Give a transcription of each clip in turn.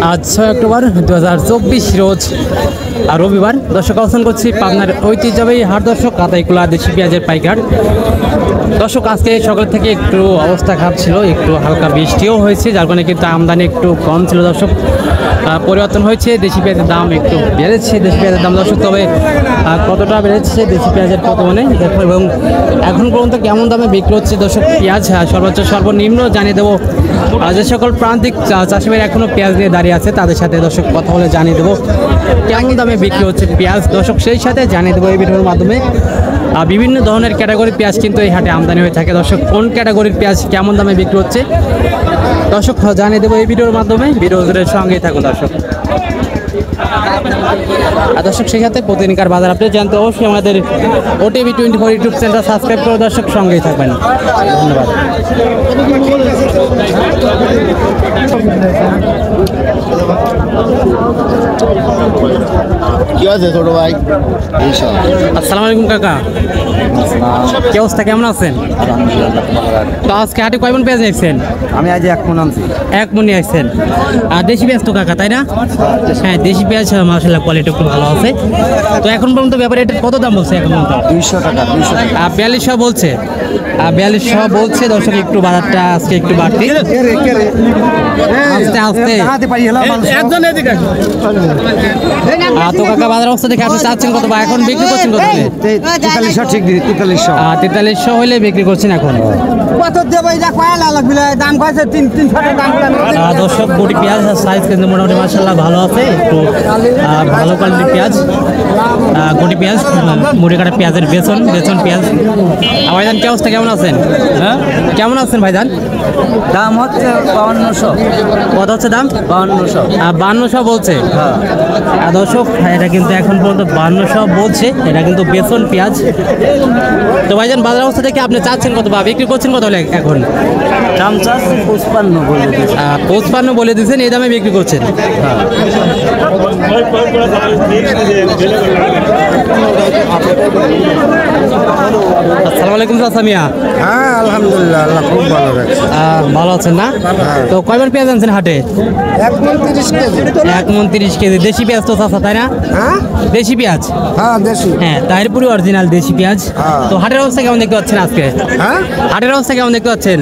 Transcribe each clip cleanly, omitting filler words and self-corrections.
আজ 6 অক্টোবর 2024 রোজ রবিবার। দর্শক অবস্থান করছি পাবনার ঐতিহ্যবাহী হাট দর্শক কাতাইকুলা দেশি পেঁয়াজের পাইকার। দর্শক আজকে সকাল থেকে একটু অবস্থা খারাপ ছিল, একটু হালকা বৃষ্টিও হয়েছে, যার কারণে কিন্তু আমদানি একটু কম ছিল। দর্শক পরিবর্তন হয়েছে, দেশি পেঁয়াজের দাম একটু বেড়েছে। দেশি পেঁয়াজের দাম দর্শক তবে কতটা বেড়েছে দেশি পেঁয়াজের বর্তমানে এবং এখন পর্যন্ত কেমন দামে বিক্রি হচ্ছে দর্শক পেঁয়াজ সর্বোচ্চ সর্বনিম্ন জানিয়ে দেবো। যে সকল প্রান্তিক চাষিরা এখনও পেঁয়াজ নিয়ে দাঁড়িয়ে আছে তাদের সাথে দর্শক কথা বলে জানিয়ে দেবো কেমন দামে বিক্রি হচ্ছে পেঁয়াজ। দর্শক সেই সাথে জানিয়ে দেবো এই ভিডিওর মাধ্যমে বিভিন্ন ধরনের ক্যাটাগরির পেঁয়াজ কিন্তু এই হাটে আমদানি হয়ে থাকে। দর্শক কোন ক্যাটাগরির পেঁয়াজ কেমন দামে বিক্রি হচ্ছে দর্শক জানিয়ে দেবো এই ভিডিওর মাধ্যমে। ভিডিওর সঙ্গেই থাকুন দর্শক। দর্শক সেই সাথে প্রতিদিনকার বাজার আপডেট জানতে অবশ্যই আমাদের ওটিভি 24 ইউটিউব চ্যানেলটা সাবস্ক্রাইব করে দর্শক সঙ্গেই থাকবেন। ধন্যবাদ। কি আছে ছোট ভাই? আসসালামু আলাইকুম কাকা, কি অবস্থা, কেমন আছেন? তো আজকে হাটে কয় মন পেঁয়াজ নিয়েছেন? আমি আজ 1 মণ আনছি। 1 মন নিয়ে আসছেন। আর দেশি পেঁয়াজ তো কাকা, তাই না? হ্যাঁ, দেশি পেঁয়াজ মাশাআল্লাহ কোয়ালিটি খুব ভালো আছে। তো এখন পর্যন্ত ব্যাপারে এটা কত দাম বলছে? এখন পর্যন্ত 200 টাকা। 4200 বলছে। 4200 বলছে দর্শক, একটু বাজারটা আজকে একটু বাড়তি। আস্তে আস্তে তো কাকা বাজার অবস্থা দেখে আপনি চাচ্ছেন কত বা এখন বিক্রি করছেন কত? 4300 ঠিক দিই। 4300 হইলে বিক্রি করছেন এখন। দর্শক গুটি পেঁয়াজ সাইজ কিন্তু মোটামুটি মাশাআল্লাহ ভালো আছে, একটু ভালো কোয়ালিটির পেঁয়াজ। গুটি পেঁয়াজ, মুড়ি কাটা পেঁয়াজের বেসন পেঁয়াজ। ভাইজান কি অবস্থা, কেমন আছেন? হ্যাঁ, কেমন আছেন ভাইজান? দাম হচ্ছে 5200। কত হচ্ছে দাম? 5200। 5200 বলছে। দর্শক এটা কিন্তু এখন পর্যন্ত 5200 বলছে। এটা কিন্তু বেসন পেঁয়াজ। তো ভাইজান বাজার অবস্থা দেখে আপনি চাচ্ছেন কত বা বিক্রি করছেন কত হলে এখন? দাম চাচ্ছি 55 বলে দিয়েছি। 55 বলে দিয়েছেন, এই দামে বিক্রি করছেন। আসসালামু আলাইকুম চাচা মিয়া। হ্যাঁ আলহামদুলিল্লাহ, আল্লাহ খুব ভালো রাখছে। ভালো আছেন না? তো কয়বার পেঁয়াজ আনছেন হাটে? 1 মণ 30 কেজি। 1 মণ 30 কেজি দেশি পেঁয়াজ তো চাচা, তাই না? হ্যাঁ দেশি পেঁয়াজ। হ্যাঁ দেশি। হ্যাঁ, তাহিরপুরি অরিজিনাল দেশি পেঁয়াজ। তো হাটের অবস্থা কেমন দেখতে পাচ্ছেন আজকে? হ্যাঁ, হাটের অবস্থা কেমন দেখতে পাচ্ছেন?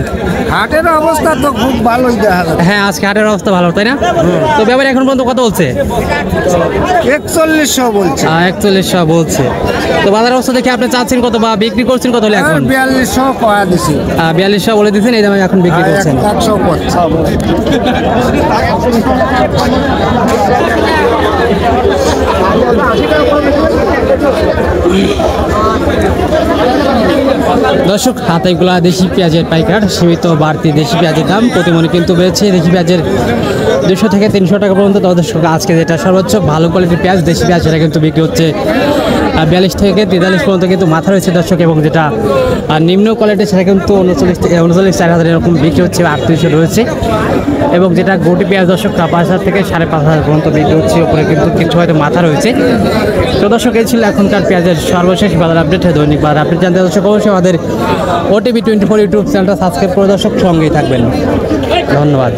হাটের অবস্থা তো খুব ভালোই দেখা যাচ্ছে। হ্যাঁ, আজকে হাটের অবস্থা ভালো, তাই না? তো ব্যাপারে এখন পর্যন্ত কত বলছে? 4100 বলছে। 4100 বলছে। তো বাজার অবস্থা দেখে আপনি চাচ্ছেন কত বা বিক্রি করছেন কত হলে এখন? 4200 কয়া দিছি। 4200 বলে দিচ্ছেন, এই দামে এখন বিক্রি করছেন। 100 করছে। দর্শক হাতাইগুলা দেশি পেঁয়াজের পাইকার, সীমিত বাড়তি দেশি পেঁয়াজের দাম প্রতি মনে কিন্তু বেড়েছে। দেশি পেঁয়াজের 200 থেকে 300 টাকা পর্যন্ত। দর্শক আজকে যেটা সর্বোচ্চ ভালো কোয়ালিটির পেঁয়াজ দেশি পেঁয়াজ সেটা কিন্তু বিক্রি হচ্ছে 42 থেকে 43 পর্যন্ত কিন্তু মাথা রয়েছে দর্শক। এবং যেটা নিম্ন কোয়ালিটি সেটা কিন্তু 39 থেকে 4000 এরকম বিক্রি হচ্ছে, 3800 রয়েছে। এবং যেটা গোটি পেঁয়াজ দর্শক 5000 থেকে 5500 পর্যন্ত বিক্রি হচ্ছে, ওপরে কিন্তু কিছু হয়তো মাথা রয়েছে। তো দর্শক এই ছিল এখনকার পেঁয়াজের সর্বশেষ বাজার আপডেট। দৈনিক বাজার আপডেট জানতে দর্শক অবশ্যই আমাদের ওটিভি 24 ইউটিউব চ্যানেলটা সাবস্ক্রাইব করে দর্শক সঙ্গেই থাকবেন। ধন্যবাদ।